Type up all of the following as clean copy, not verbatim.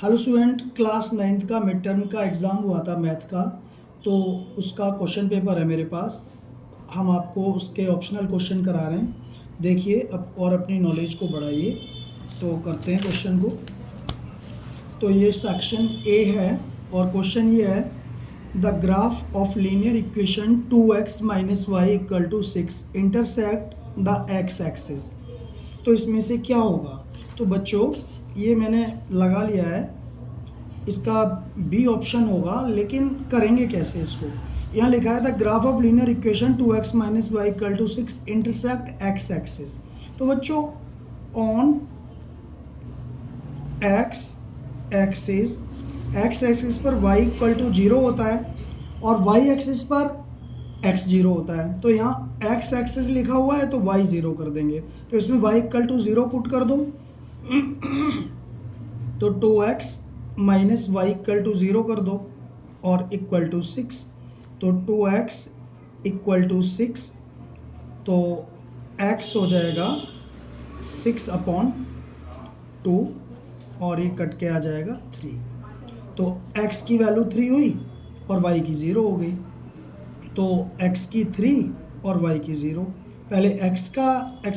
Hello student, class 9th का mid term का exam हुआ था मैथ का। तो उसका क्वेश्चन पेपर है मेरे पास। हम आपको उसके ऑप्शनल क्वेश्चन करा रहे हैं। देखिए अब और अपनी नॉलेज को बढ़ाइए। तो करते हैं क्वेश्चन को। तो ये सेक्शन ए है और क्वेश्चन ये है, the graph of linear equation 2x minus y equal to 6 intersect the x axis. तो इसमें से क्या होगा? तो बच्चों ये मैंने लगा लिया है, इसका बी ऑप्शन होगा, लेकिन करेंगे कैसे इसको? यहाँ लिखा है the graph of linear equation 2x minus y equal to 6 intersect x axis. तो बच्चों ऑन एक्स एक्सिस पर y इक्वल टू 0 होता है और y एक्सिस पर x 0 होता है। तो यहाँ x एक्सिस लिखा हुआ है तो y 0 कर देंगे। तो इसमें y इक्वल टू 0 पुट कर दो तो 2x minus y equal to 0 कर दो और इक्वल टू 6। तो 2x इक्वल टू 6, तो x हो जाएगा 6/2 और ये कट के आ जाएगा 3। तो x की वैल्यू 3 हुई और y की 0 हो गई। तो x की 3 और y की 0। पहले x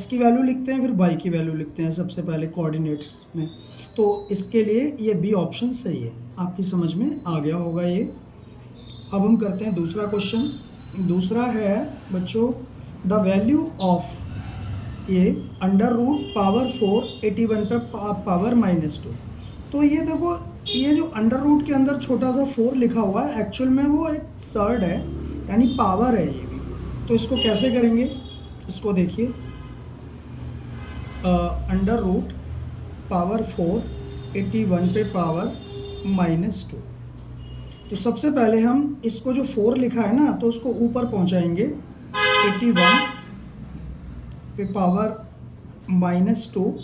की वैल्यू लिखते हैं, फिर y की वैल्यू लिखते हैं सबसे पहले कोऑर्डिनेट्स में। तो इसके लिए ये बी ऑप्शन सही है। आपकी समझ में आ गया होगा ये। अब हम करते हैं दूसरा क्वेश्चन। दूसरा है बच्चों, द वैल्यू ऑफ ये अंडर रूट पावर 4 81 पे पावर -2। तो ये देखो, ये जो अंडर रूट के अंदर छोटा सा 4 लिखा हुआ है, एक्चुअल में वो एक सर्ड है, यानी पावर है ये भी। तो इसको कैसे करेंगे? इसको देखिए, अंडर रूट पावर 4 81 पे पावर -2। तो सबसे पहले हम इसको जो 4 लिखा है ना, तो उसको ऊपर पहुंचाएंगे 81 पे पावर -2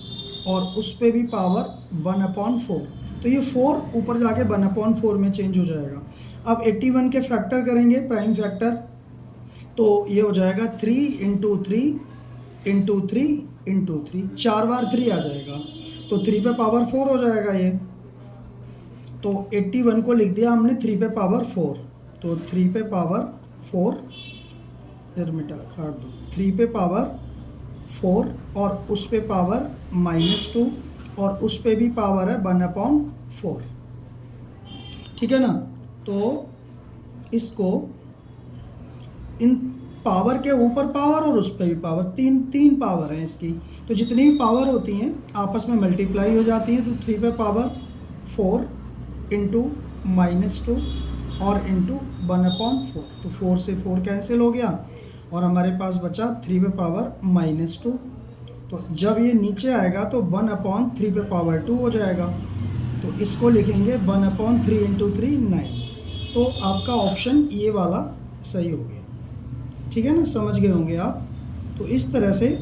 और उस पे भी पावर 1/4। तो ये 4 ऊपर जाके 1/4 में चेंज हो जाएगा। अब 81 के फैक्टर करेंगे, प्राइम फैक्टर, तो ये हो जाएगा 3 × 3 × 3 × 3, 4 बार 3 आ जाएगा। तो 3 पे पावर 4 हो जाएगा ये। तो 81 को लिख दिया हमने 3 पे पावर 4। तो 3 पे पावर 4, फिर मिटा काट दो, 3 पे पावर 4 और उस पे पावर -2 और उस पे भी पावर है 1/4। ठीक है ना? तो इसको इन पावर के ऊपर पावर और उस पर भी पावर, तीन पावर हैं इसकी। तो जितनी भी पावर होती हैं आपस में मल्टीप्लाई हो जाती हैं। तो 3 पे पावर 4 इंटू -2 और इंटू 1/4। तो 4 से 4 कैंसिल हो गया और हमारे पास बचा 3 पे पावर -2। तो जब ये नीचे आएगा तो 1/3 पे पावर 2 हो जाएगा। तो इसको लिखेंगे 1/3 × 3 9। तो आपका ऑप्शन ये वाला सही हो गया। ठीक है ना? समझ गए होंगे आप। तो इस तरह से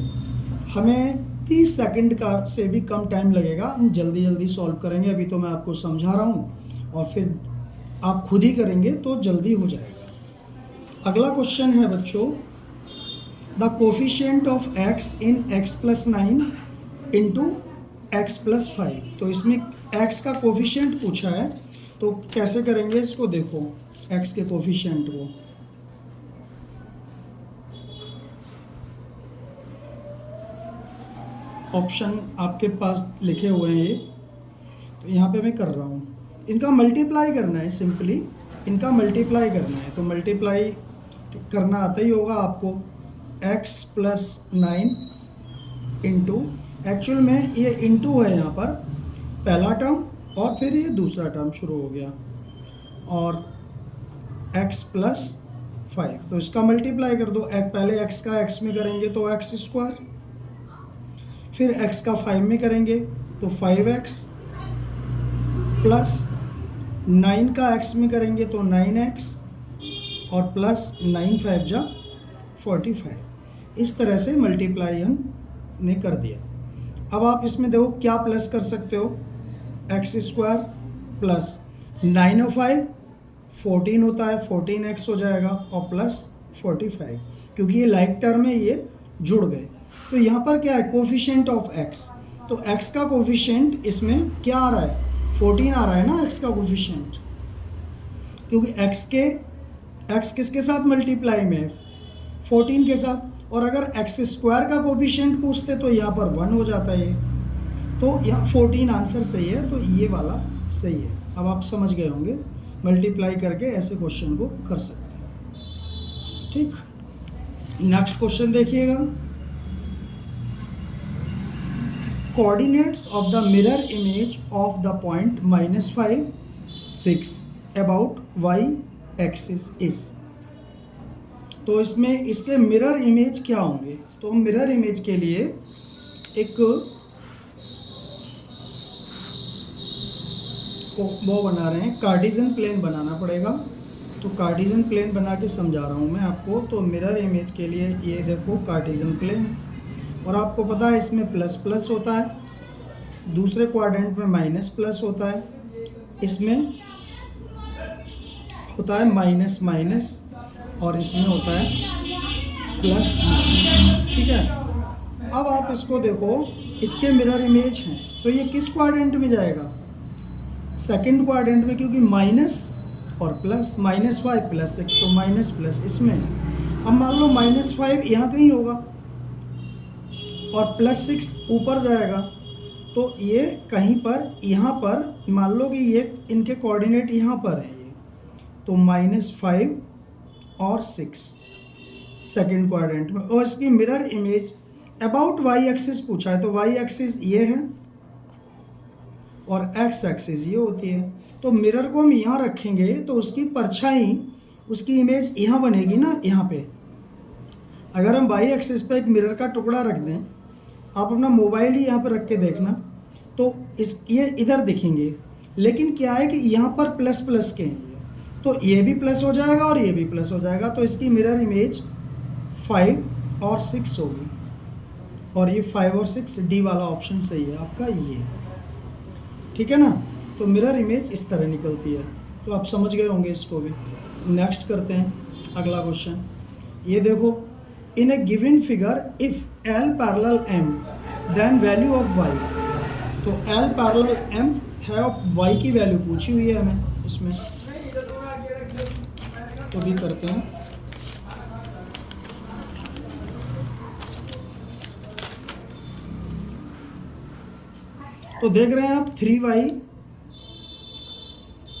हमें 30 सेकंड का से भी कम टाइम लगेगा, हम जल्दी जल्दी सॉल्व करेंगे। अभी तो मैं आपको समझा रहा हूँ और फिर आप खुद ही करेंगे तो जल्दी हो जाएगा। अगला क्वेश्चन है बच्चों, the coefficient of x in x+9 into x+5। तो इसमें x का कोफिशिएंट पूछा है, तो कैसे करेंगे इसको? देखो x के कोफिशिएंट को, ऑप्शन आपके पास लिखे हुए हैं ये, तो यहाँ पे मैं कर रहा हूँ। इनका मल्टीप्लाई करना है, सिंपली इनका मल्टीप्लाई करना है। तो मल्टीप्लाई करना आता ही होगा आपको। x+9 इंटू, एक्चुअल में ये इंटू है यहाँ पर, पहला टर्म और फिर ये दूसरा टर्म शुरू हो गया, और x+5। तो इसका मल्टीप्लाई कर दो। पहले x का x में करेंगे तो x², फिर x का 5 में करेंगे तो 5x, प्लस 9 का x में करेंगे तो 9x, और प्लस 9 5 जा 45। इस तरह से मल्टीप्लाई हमने कर दिया। अब आप इसमें देखो क्या प्लस कर सकते हो, x² प्लस 9 और 5 14 होता है, 14x हो जाएगा, और प्लस 45, क्योंकि ये लाइक टर्म में ये जुड़ गए। तो यहाँ पर क्या है? Coefficient of x। तो x का कोफिशिएंट इसमें क्या आ रहा है? 14 आ रहा है ना एक्स का कोफिशिएंट, क्योंकि एक्स किसके साथ मल्टीप्लाई में है, 14 के साथ। और अगर एक्स स्क्वायर का कोफिशिएंट पूछते तो यहाँ पर 1 हो जाता है, तो यहाँ 14 आंसर सही है, तो ये वाला सही है। अब आप समझ गए होंगे, मल्टीप्लाई करके ऐसे क्वेश्चन को कर सकते हैं। ठीक, नेक्स्ट क्वेश्चन देखिएगा। Coordinates of the mirror image of the point -5, 6 about y axis is. तो इसमें इसके मिरर इमेज क्या होंगे, तो मिरर इमेज के लिए एक वो बना रहे हैं, कार्टेशियन प्लेन बनाना पड़ेगा। तो कार्टेशियन प्लेन बना के समझा रहा हूँ मैं आपको। तो मिरर इमेज के लिए ये देखो कार्टेशियन प्लेन है, और आपको पता है इसमें प्लस प्लस होता है, दूसरे क्वाड्रेंट में माइनस प्लस होता है, इसमें होता है माइनस माइनस, और इसमें होता है प्लस माइनस। ठीक है, अब आप इसको देखो, इसके मिरर इमेज हैं, तो ये किस क्वाड्रेंट में जाएगा, सेकंड क्वाड्रेंट में, क्योंकि माइनस और प्लस, -5 + 6 तो माइनस प्लस इसमें। अब मान लो -5 यहाँ कहीं होगा और +6 ऊपर जाएगा, तो ये कहीं पर यहाँ पर मान लो कि ये इनके कोऑर्डिनेट यहाँ पर है, ये तो -5 और 6 सेकंड क्वाड्रेंट में। और इसकी mirror image about y axis पूछा है, तो y एक्सिस ये है और x एक्सिस ये होती है। तो मिरर को हम यहाँ रखेंगे तो उसकी परछाई, उसकी इमेज यहाँ बनेगी ना, यहाँ पे। अगर हम y एक्सिस पे एक मिरर का टुकड़ा रख दें, आप अपना मोबाइल ही यहाँ पर रख के देखना, तो ये इधर दिखेंगे, लेकिन क्या है कि यहाँ पर प्लस प्लस के हैं, तो ये भी प्लस हो जाएगा और ये भी प्लस हो जाएगा, तो इसकी मिरर इमेज 5 और 6 होगी। और ये 5 और 6 डी वाला ऑप्शन सही है आपका ये। ठीक है ना, तो मिरर इमेज इस तरह निकलती है। तो आप समझ गए होंगे इसको भी। नेक्स्ट करते हैं अगला क्वेश्चन। ये देखो, in a given figure if L parallel M then value of y। तो L पैरेलल M है और y की वैल्यू पूछी हुई है हमें इसमें, तो भी करते हैं। तो देख रहे हैं आप 3y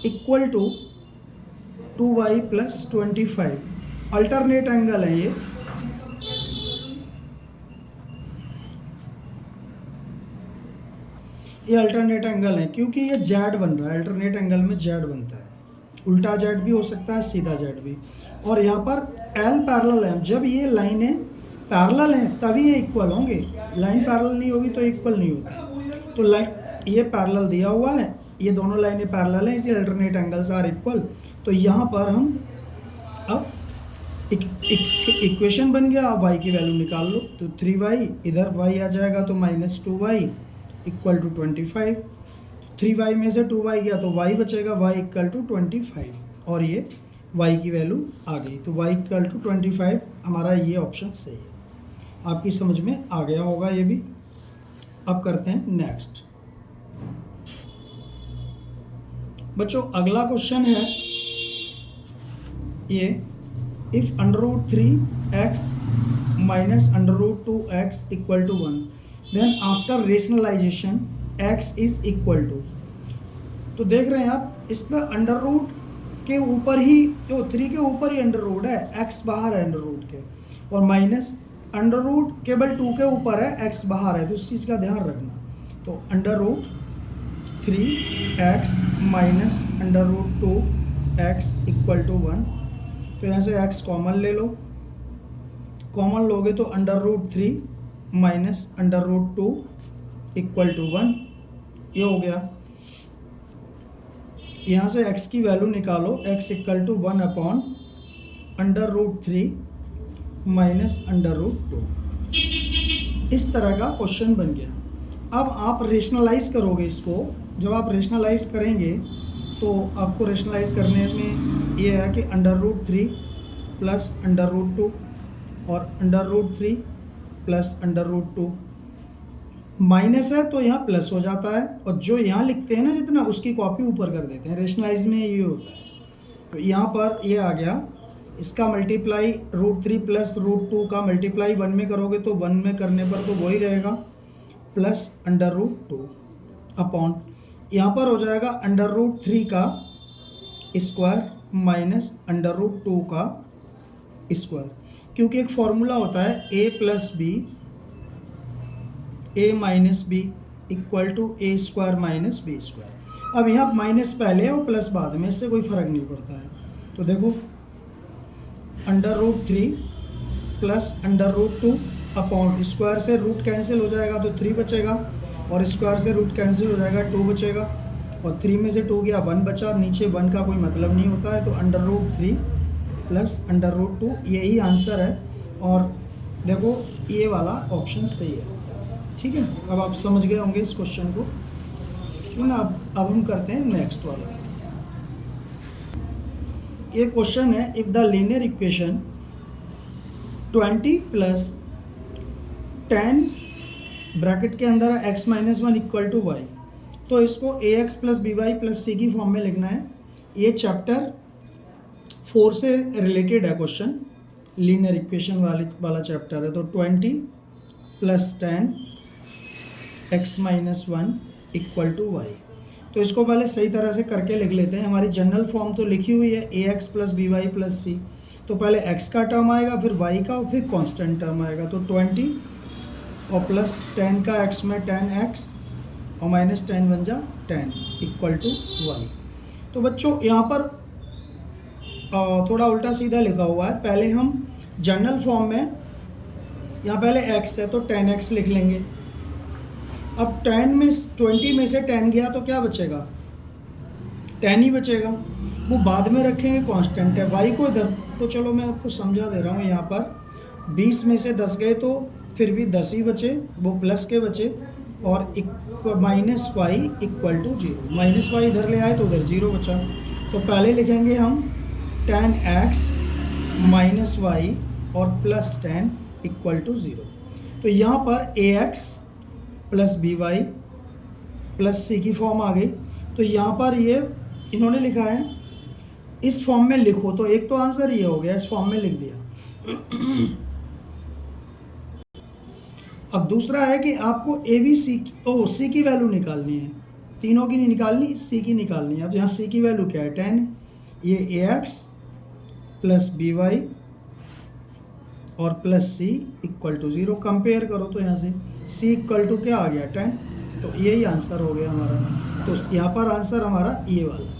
equal to 2y + 25, alternate angle है ये अल्टरनेट एंगल है, क्योंकि ये जेड बन रहा है, अल्टरनेट एंगल में जेड बनता है, उल्टा जेड भी हो सकता है, सीधा जेड भी। और यहाँ पर L पैरेलल है, जब ये लाइनें पैरेलल हैं तभी ये इक्वल होंगे, लाइन पैरेलल नहीं होगी तो इक्वल नहीं होती। तो लाइन ये पैरेलल दिया हुआ है, ये दोनों लाइनें पैरेलल हैं, इसलिए अल्टरनेट एंगल्स आर इक्वल। तो यहाँ पर हम अब इक्वेशन बन गया, आप y की वैल्यू निकाल लो। तो 3y, इधर y आ जाएगा तो -2y इक्वल टू 25। 3y में से 2y गया तो y बचेगा, y इक्वल टू 25, और ये y की वैल्यू आ गई। तो y इक्वल टू 25 हमारा ये ऑप्शन सही है। आपकी समझ में आ गया होगा ये भी। अब करते हैं नेक्स्ट। बच्चों अगला क्वेश्चन है ये, if √3x - √2x equal to 1 then after rationalisation x is equal to. तो देख रहे हैं आप, इस पर अंडर रूट के ऊपर ही, जो 3 के ऊपर ही अंडर रूट है, x बाहर है अंडर रूट के, और माइनस अंडर रूट केवल 2 के ऊपर है, x बाहर है, तो इस चीज़ का ध्यान रखना। तो √3x - √2x इक्वल टू 1। तो यहाँ से x कॉमन ले लो, कॉमन लोगे तो √3 - √2 इक्वल टू 1, ये हो गया। यहाँ से x की वैल्यू निकालो, x इक्वल टू 1/√3 -√2। इस तरह का क्वेश्चन बन गया। अब आप रेशनलाइज करोगे इसको, जब आप रेशनलाइज करेंगे तो आपको रेशनलाइज करने में ये है कि √3 + √2 और √3 + √2 माइनस है तो यहाँ प्लस हो जाता है, और जो यहाँ लिखते हैं ना जितना, उसकी कॉपी ऊपर कर देते हैं। रेशनलाइज में ये होता है। तो यहाँ पर ये आ गया, इसका मल्टीप्लाई √3 प्लस √2 का मल्टीप्लाई 1 में करोगे तो 1 में करने पर तो वही रहेगा, प्लस √2 अपॉन यहाँ पर हो जाएगा √3 का स्क्वायर माइनस √2 का स्क्वायर, क्योंकि एक फॉर्मूला होता है a plus b a minus b equal to a square minus b square. अब यहाँ माइनस पहले और प्लस बाद में, इससे कोई फ़र्क नहीं पड़ता है। तो देखो √3 प्लस √2 अपॉन स्क्वायर से रूट कैंसिल हो जाएगा तो 3 बचेगा, और स्क्वायर से रूट कैंसिल हो जाएगा 2 बचेगा, और 3 में से 2 गया 1 बचा, नीचे 1 का कोई मतलब नहीं होता है। तो √3 प्लस √2 यही आंसर है, और देखो ये वाला ऑप्शन सही है। ठीक है, अब आप समझ गए होंगे इस क्वेश्चन को, ठीक है ना। अब हम करते हैं नेक्स्ट वाला। ये क्वेश्चन है, if the linear equation 20 plus 10 bracket के अंदर है x minus 1 equal to y, तो इसको ax plus b y plus c की फॉर्म में लिखना है। ये चैप्टर 4 से रिलेटेड है क्वेश्चन, लीनियर इक्वेशन वाला चैप्टर है। तो 20 plus 10 x minus 1 equal to y, तो इसको पहले सही तरह से करके लिख लेते हैं। हमारी जनरल फॉर्म तो लिखी हुई है ax plus b y plus c, तो पहले x का टर्म आएगा, फिर y का, और फिर कांस्टेंट टर्म आएगा। तो 20 और प्लस 10 का x में 10x और माइनस 10 बन जा 10 इक्वल टू वाई। तो बच्चों यहाँ पर थोड़ा उल्टा सीधा लिखा हुआ है। पहले हम जनरल फॉर्म में, यहाँ पहले x है तो 10x लिख लेंगे। अब 20 में से 10 गया तो क्या बचेगा, 10 ही बचेगा, वो बाद में रखेंगे, कांस्टेंट है। y को इधर, तो चलो मैं आपको समझा दे रहा हूँ। यहाँ पर 20 में से 10 गए तो फिर भी 10 ही बचे, वो प्लस के बचे, और minus y equal to 0, minus y इधर ले आए तो उधर 0 बचा। तो पहले लिखेंगे हम 10x माइनस वाई और प्लस 10 इक्वल टू 0। तो यहाँ पर ax plus b y plus c की फॉर्म आ गई। तो यहाँ पर ये इन्होंने लिखा है इस फॉर्म में लिखो, तो एक तो आंसर ये हो गया, इस फॉर्म में लिख दिया। अब दूसरा है कि आपको ए बी सी सी की वैल्यू निकालनी है, तीनों की नहीं निकालनी, सी की निकालनी है। अब यहाँ सी की वैल्यू क्या है, 10 है। ये ax प्लस बी वाई और plus c equal to 0, compare करो तो यहाँ से c इक्वल टू क्या आ गया, 10, तो यही आंसर हो गया हमारा। तो यहाँ पर आंसर हमारा ये वाला है।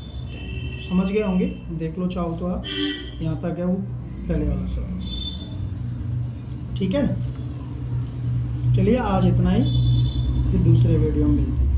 तो समझ गए होंगे, देख लो चाहो तो आप, यहाँ तक है वो पहले वाला सवाल। ठीक है, चलिए आज इतना ही, फिर दूसरे वीडियो में मिलते हैं।